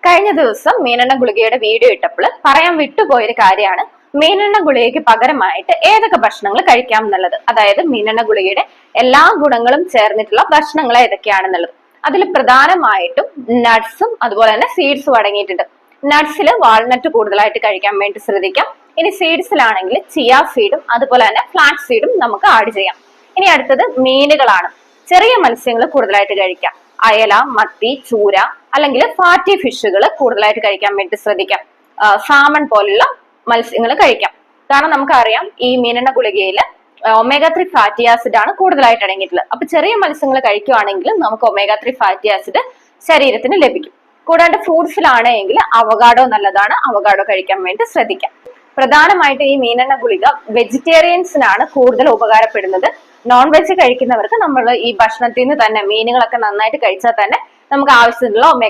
കഴിഞ്ഞ ദിവസം മീനെണ്ണ ഗുളികയുടെ വീഡിയോ ഇട്ടപ്പോൾ പറയാൻ വിട്ടുപോയൊരു കാര്യമാണ് മീനെണ്ണ ഗുളികയ്ക്ക് പകരമായിട്ട് ഏതൊക്കെ ഭക്ഷണങ്ങൾ കഴിക്കാം എന്നുള്ളത്. അതായത് മീനെണ്ണ ഗുളികയുടെ എല്ലാ ഗുണങ്ങളും ചേർന്നിട്ടുള്ള ഭക്ഷണങ്ങൾ ഏതൊക്കെയാണെന്നുള്ളത്. അതിൽ പ്രധാനമായിട്ടും നട്ട്സും അതുപോലെ തന്നെ സീഡ്സും അടങ്ങിയിട്ടുണ്ട്. നട്ട്സിൽ വാൾനട്ട് കൂടുതലായിട്ട് കഴിക്കാൻ വേണ്ടി ശ്രദ്ധിക്കാം. ഇനി സീഡ്സിലാണെങ്കിൽ ചിയ സീഡും അതുപോലെ തന്നെ ഫ്ലാക്സ് സീഡും നമുക്ക് ആഡ് ചെയ്യാം. ഇനി അടുത്തത് മീനുകളാണ്. ചെറിയ മത്സ്യങ്ങൾ കൂടുതലായിട്ട് കഴിക്കാം. അയല, മത്തി, ചൂര അല്ലെങ്കിൽ ഫാറ്റി ഫിഷുകൾ കൂടുതലായിട്ട് കഴിക്കാൻ വേണ്ടി ശ്രദ്ധിക്കാം. സാമൺ പോലുള്ള മത്സ്യങ്ങൾ കഴിക്കാം. കാരണം നമുക്കറിയാം ഈ മീനെണ്ണ ഗുളികയിൽ ഒമേഗ 3 ഫാറ്റി ആസിഡ് ആണ് കൂടുതലായിട്ട് അടങ്ങിയിട്ടുള്ളത്. അപ്പൊ ചെറിയ മത്സ്യങ്ങൾ കഴിക്കുകയാണെങ്കിൽ നമുക്ക് ഒമേഗ 3 ഫാറ്റി ആസിഡ് ശരീരത്തിന് ലഭിക്കും. കൂടാണ്ട് ഫ്രൂട്ട്സിലാണെങ്കിൽ അവകാഡോ നല്ലതാണ്. അവകാഡോ കഴിക്കാൻ വേണ്ടി ശ്രദ്ധിക്കാം. പ്രധാനമായിട്ട് ഈ മീനെണ്ണ ഗുളിക വെജിറ്റേറിയൻസിനാണ് കൂടുതൽ ഉപകാരപ്പെടുന്നത്. നോൺ വെജ് കഴിക്കുന്നവർക്ക് നമ്മൾ ഈ ഭക്ഷണത്തിൽ നിന്ന് തന്നെ മീനുകളൊക്കെ നന്നായിട്ട് കഴിച്ചാൽ തന്നെ നമുക്ക് ആവശ്യമുള്ള ഒമേഗ